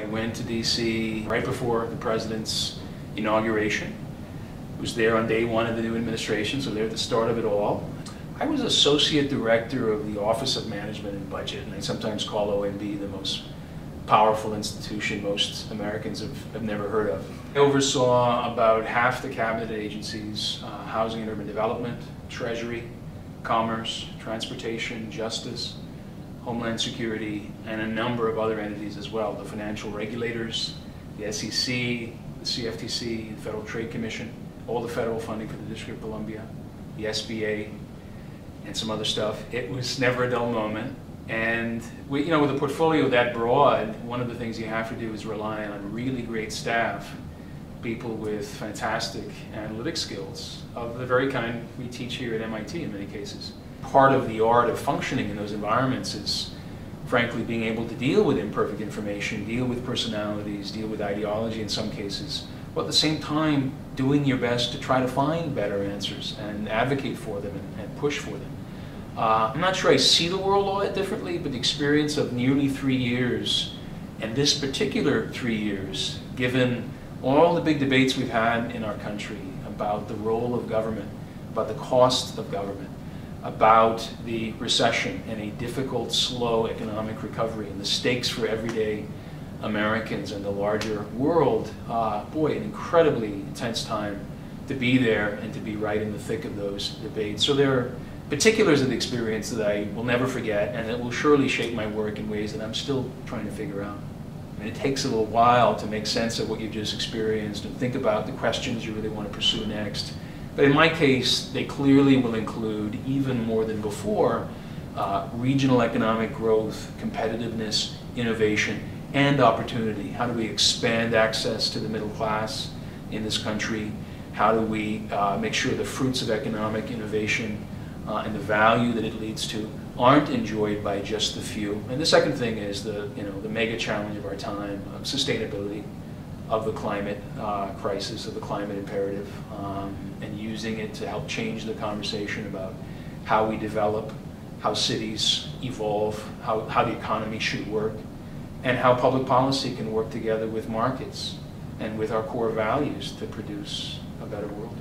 I went to DC right before the president's inauguration. Was there on day one of the new administration, so they're at the start of it all. I was Associate Director of the Office of Management and Budget, and I sometimes call OMB the most powerful institution most Americans have never heard of. I oversaw about half the cabinet agencies, Housing and Urban Development, Treasury, Commerce, Transportation, Justice, Homeland Security, and a number of other entities as well, the financial regulators, the SEC, the CFTC, the Federal Trade Commission, all the federal funding for the District of Columbia, the SBA, and some other stuff. It was never a dull moment. And with a portfolio that broad, one of the things you have to do is rely on really great staff, people with fantastic analytic skills of the very kind we teach here at MIT in many cases. Part of the art of functioning in those environments is, frankly, being able to deal with imperfect information, deal with personalities, deal with ideology in some cases, but at the same time doing your best to try to find better answers and advocate for them and push for them. I'm not sure I see the world all that differently, but the experience of nearly 3 years, and this particular 3 years, given all the big debates we've had in our country about the role of government, about the cost of government, about the recession and a difficult, slow economic recovery and the stakes for everyday Americans and the larger world, boy, an incredibly intense time to be there and to be right in the thick of those debates. So there are particulars of the experience that I will never forget, and it will surely shape my work in ways that I'm still trying to figure out. And it takes a little while to make sense of what you've just experienced and think about the questions you really want to pursue next. But in my case, they clearly will include, even more than before, regional economic growth, competitiveness, innovation, and opportunity. How do we expand access to the middle class in this country? How do we make sure the fruits of economic innovation and the value that it leads to aren't enjoyed by just the few? And the second thing is the mega challenge of our time, of sustainability, of the climate crisis, of the climate imperative, and using it to help change the conversation about how we develop, how cities evolve, how the economy should work, and how public policy can work together with markets and with our core values to produce a better world.